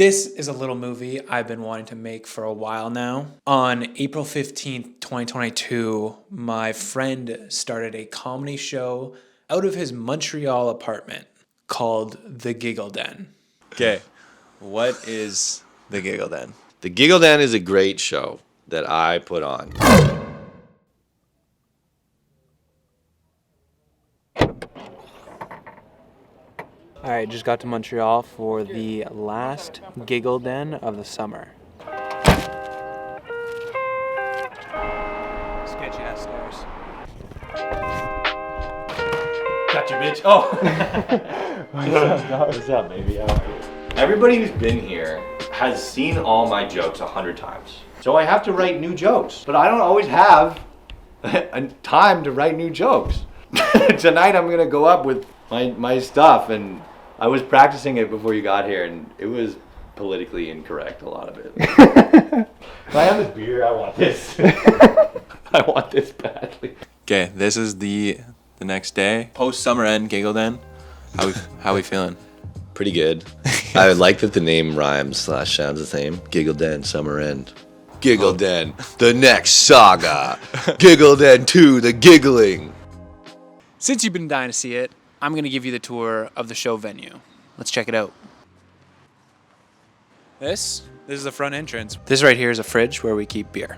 This is a little movie I've been wanting to make for a while now. On April 15th, 2022, my friend started a comedy show out of his Montreal apartment called The Giggle Den. Okay, what is The Giggle Den? The Giggle Den is a great show that I put on. All right, just got to Montreal for the last Giggle Den of the summer. Sketchy ass stairs. Got you, bitch. Oh! What's up, baby? How are you? Everybody who's been here has seen all my jokes 100 times. So I have to write new jokes. But I don't always have time to write new jokes. Tonight I'm gonna go up with my stuff, and I was practicing it before you got here, and it was politically incorrect, a lot of it. If I have this beer, I want this. I want this badly. Okay, this is the next day. Post summer end Giggle Den. How we feeling? Pretty good. I like that the name rhymes / sounds the same. Giggle Den, summer end. Giggle Den, the next saga. Giggle Den 2, the giggling. Since you've been dying to see it, I'm going to give you the tour of the show venue. Let's check it out. This is the front entrance. This right here is a fridge where we keep beer.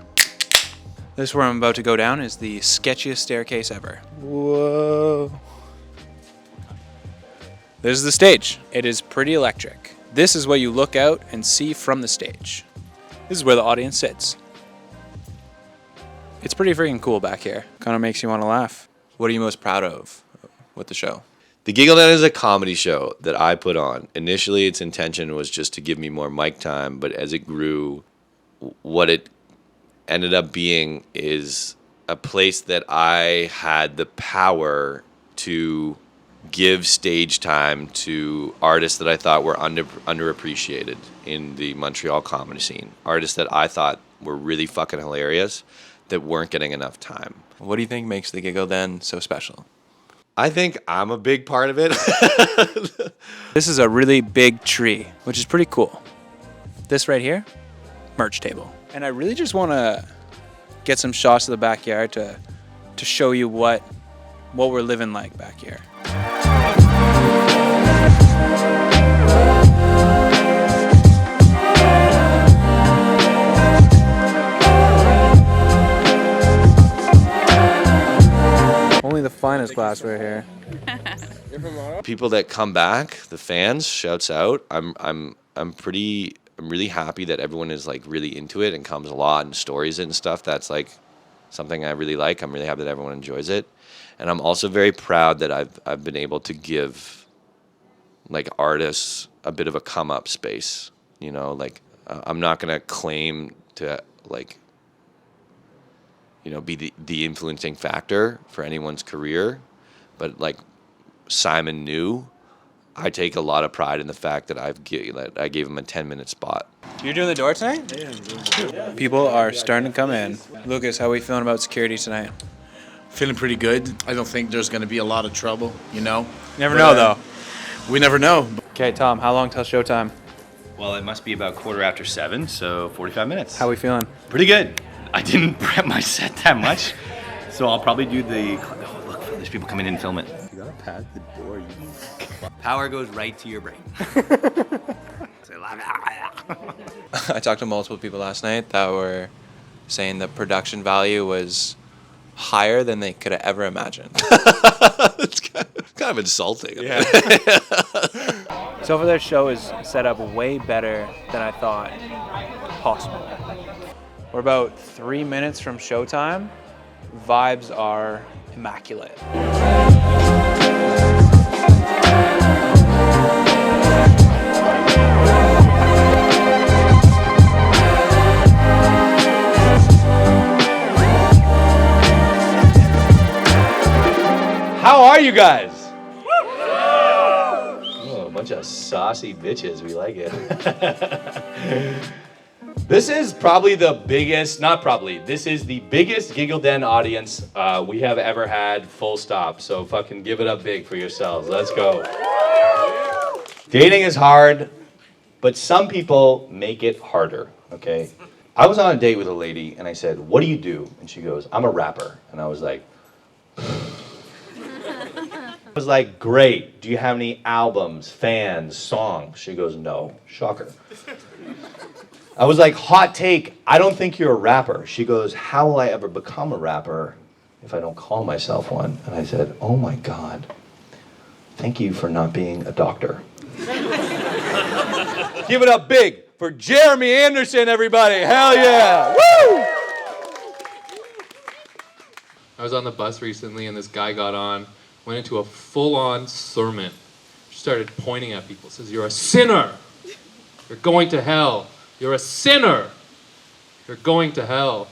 This where I'm about to go down is the sketchiest staircase ever. Whoa. This is the stage. It is pretty electric. This is what you look out and see from the stage. This is where the audience sits. It's pretty freaking cool back here. Kind of makes you want to laugh. What are you most proud of with the show? The Giggle Den is a comedy show that I put on. Initially, its intention was just to give me more mic time, but as it grew, what it ended up being is a place that I had the power to give stage time to artists that I thought were underappreciated in the Montreal comedy scene. Artists that I thought were really fucking hilarious that weren't getting enough time. What do you think makes the Giggle Den so special? I think I'm a big part of it. This is a really big tree, which is pretty cool. This right here, merch table. And I really just want to get some shots of the backyard to show you what we're living like back here. Only the finest glassware here. People that come back, the fans, shouts out. I'm really happy that everyone is like really into it and comes a lot and stories it and stuff. That's like something I really like. I'm really happy that everyone enjoys it. And I'm also very proud that I've been able to give like artists a bit of a come up space. You know, like I'm not gonna claim to like, you know, be the influencing factor for anyone's career, but like Simon knew, I take a lot of pride in the fact that I gave him a 10-minute spot. You're doing the door tonight? Yeah. People are starting to come in. Lucas, how are we feeling about security tonight? Feeling pretty good. I don't think there's going to be a lot of trouble, you know. Never know, though. We never know. Okay, Tom, how long till showtime? Well, it must be about 7:15, so 45 minutes. How are we feeling? Pretty good. I didn't prep my set that much, so I'll probably do the... Oh, look, there's people coming in and film it. You gotta pass the door, you... Power goes right to your brain. I talked to multiple people last night that were saying the production value was higher than they could have ever imagined. It's kind of insulting. Yeah. So for their show is set up way better than I thought possible. We're about 3 minutes from showtime. Vibes are immaculate. How are you guys? Oh, a bunch of saucy bitches. We like it. This is probably the biggest, this is the biggest Giggle Den audience we have ever had, full stop. So fucking give it up big for yourselves. Let's go. Dating is hard. But some people make it harder, okay? I was on a date with a lady and I said, what do you do? And she goes, I'm a rapper. And I was like, great. Do you have any albums, fans, songs? She goes, no. Shocker. I was like, hot take. I don't think you're a rapper. She goes, how will I ever become a rapper if I don't call myself one? And I said, oh my God. Thank you for not being a doctor. Give it up big for Jeremy Anderson, everybody. Hell yeah. Woo! I was on the bus recently and this guy got on, went into a full-on sermon. Started pointing at people, says, you're a sinner. You're going to hell. You're a sinner. You're going to hell.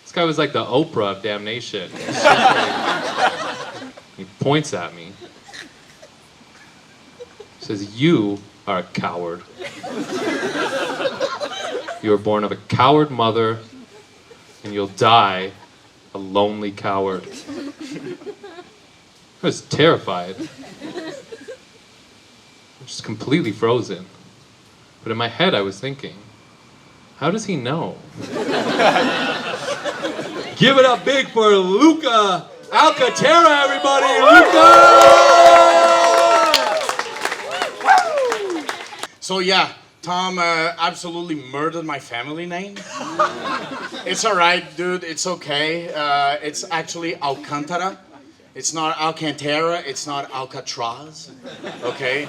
This guy was like the Oprah of damnation. He points at me. Says, you are a coward. You were born of a coward mother, and you'll die a lonely coward. I was terrified. I'm just completely frozen. But in my head, I was thinking, how does he know? Give it up big for Luca Alcantara, everybody! Luca! So yeah, Tom absolutely murdered my family name. It's all right, dude. It's okay. It's actually Alcantara. It's not Alcantara. It's not Alcatraz. Okay?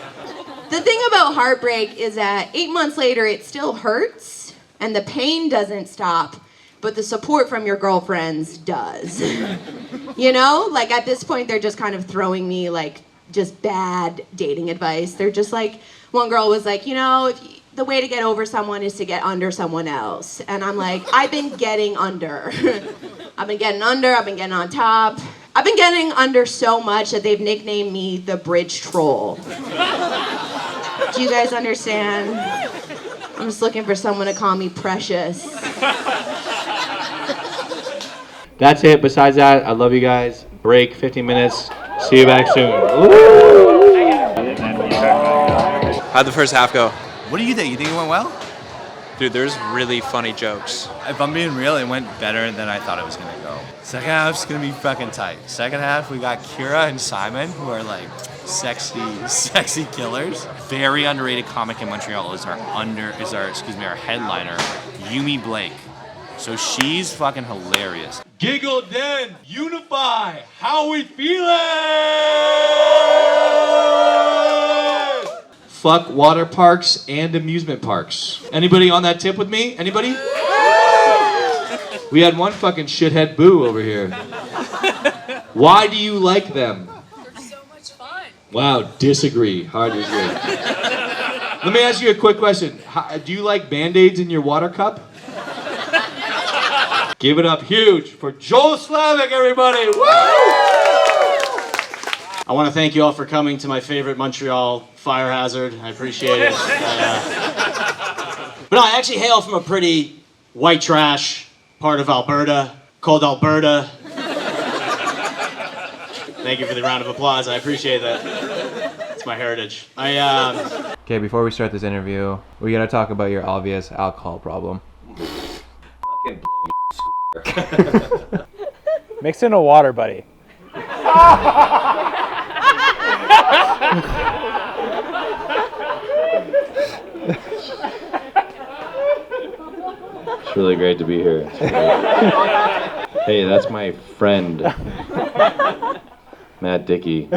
The thing about heartbreak is that 8 months later, it still hurts, and the pain doesn't stop, but the support from your girlfriends does. You know? Like, at this point, they're just kind of throwing me, like, just bad dating advice. They're just like, one girl was like, the way to get over someone is to get under someone else. And I'm like, I've been getting under. I've been getting under, I've been getting on top. I've been getting under so much that they've nicknamed me the bridge troll. Do you guys understand? I'm just looking for someone to call me precious. That's it. Besides that, I love you guys. Break, 15 minutes. See you back soon. Ooh. How'd the first half go? What do you think? You think it went well? Dude, there's really funny jokes. If I'm being real, it went better than I thought it was gonna go. Second half's gonna be fucking tight. Second half, we got Kira and Simon, who are like sexy killers. Very underrated comic in Montreal is our headliner, Yumi Blake. So she's fucking hilarious. Giggle Den, unify. How we feeling? Fuck water parks and amusement parks. Anybody on that tip with me? Anybody? We had one fucking shithead boo over here. Why do you like them? They're so much fun. Wow, disagree. Hard disagree. Let me ask you a quick question. Do you like Band-Aids in your water cup? Give it up huge for Joel Slavic, everybody! Woo! I want to thank you all for coming to my favorite Montreal fire hazard. I appreciate it. But no, I actually hail from a pretty white trash part of Alberta called Alberta. Thank you for the round of applause. I appreciate that. It's my heritage. Okay, before we start this interview, we gotta talk about your obvious alcohol problem. Mix in a water, buddy. It's really great to be here. Hey, that's my friend, Matt Dickey.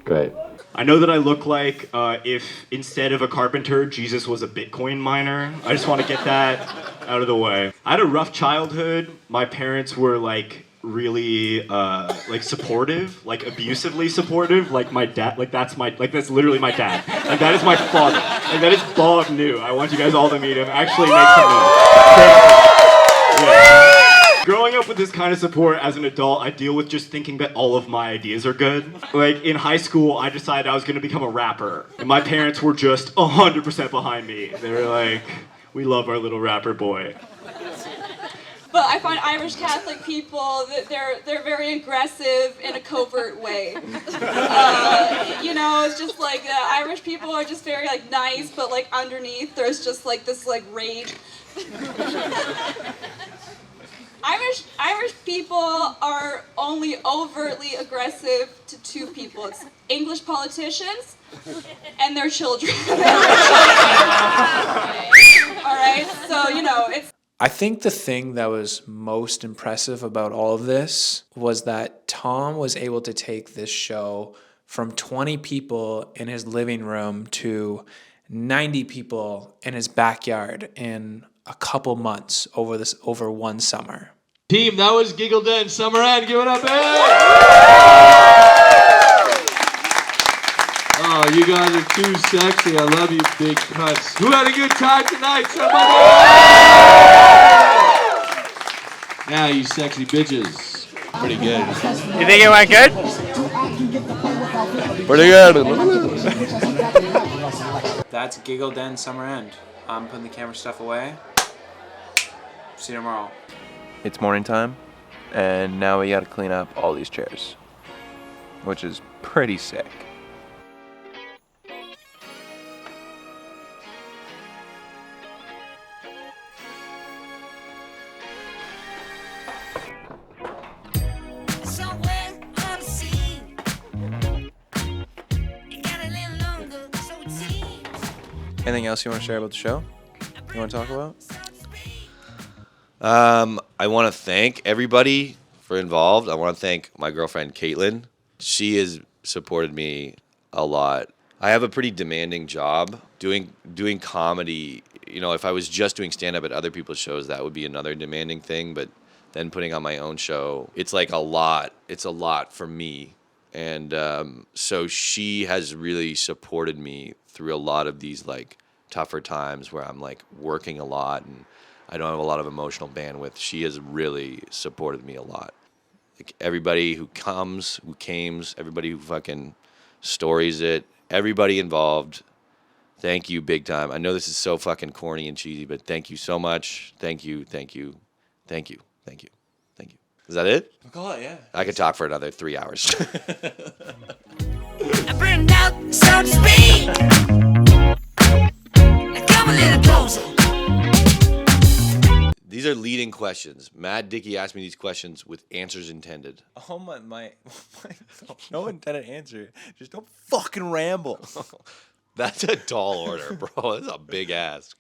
Great. I know that I look like if instead of a carpenter, Jesus was a Bitcoin miner. I just want to get that out of the way. I had a rough childhood. My parents were like really like supportive, like abusively supportive. Like my dad, that's literally my dad. Like that is my father. Like that is Bob New. I want you guys all to meet him. Actually make some noise. Yeah. Growing up with this kind of support as an adult, I deal with just thinking that all of my ideas are good. Like in high school, I decided I was going to become a rapper. And my parents were just 100% behind me. They were like, we love our little rapper boy. But But I find Irish Catholic people that they're very aggressive in a covert way. You know, it's just like Irish people are just very like nice, but like underneath there's just like this like rage. Irish people are only overtly aggressive to two people. It's English politicians and their children. All right, so you know it's. I think the thing that was most impressive about all of this was that Tom was able to take this show from 20 people in his living room to 90 people in his backyard in a couple months over one summer. Team, that was Giggle Den Summer End. Give it up, hey! Oh, you guys are too sexy. I love you, big cunts. Who had a good time tonight? Somebody! Yeah, you sexy bitches. Pretty good. You think it went good? Pretty good. That's Giggle Den Summer End. I'm putting the camera stuff away. See you tomorrow. It's morning time, and now we gotta clean up all these chairs, which is pretty sick. Anything else you want to share about the show? You want to talk about? I want to thank everybody for involved. I want to thank my girlfriend, Caitlin. She has supported me a lot. I have a pretty demanding job. Doing comedy, you know, if I was just doing stand-up at other people's shows, that would be another demanding thing. But then putting on my own show, it's like a lot. It's a lot for me. And so she has really supported me through a lot of these like tougher times where I'm like working a lot and I don't have a lot of emotional bandwidth. She has really supported me a lot. Like everybody who comes, who cames, everybody who fucking stories it, everybody involved. Thank you big time. I know this is so fucking corny and cheesy, but thank you so much. Thank you, thank you, thank you, thank you, thank you. Is that it? Oh, yeah. I could talk for another 3 hours. I burned out, so to speak. Now come a little closer. These are leading questions. Mad Dicky asked me these questions with answers intended. Oh my no intended answer. Just don't fucking ramble. That's a tall order, bro. That's a big ask.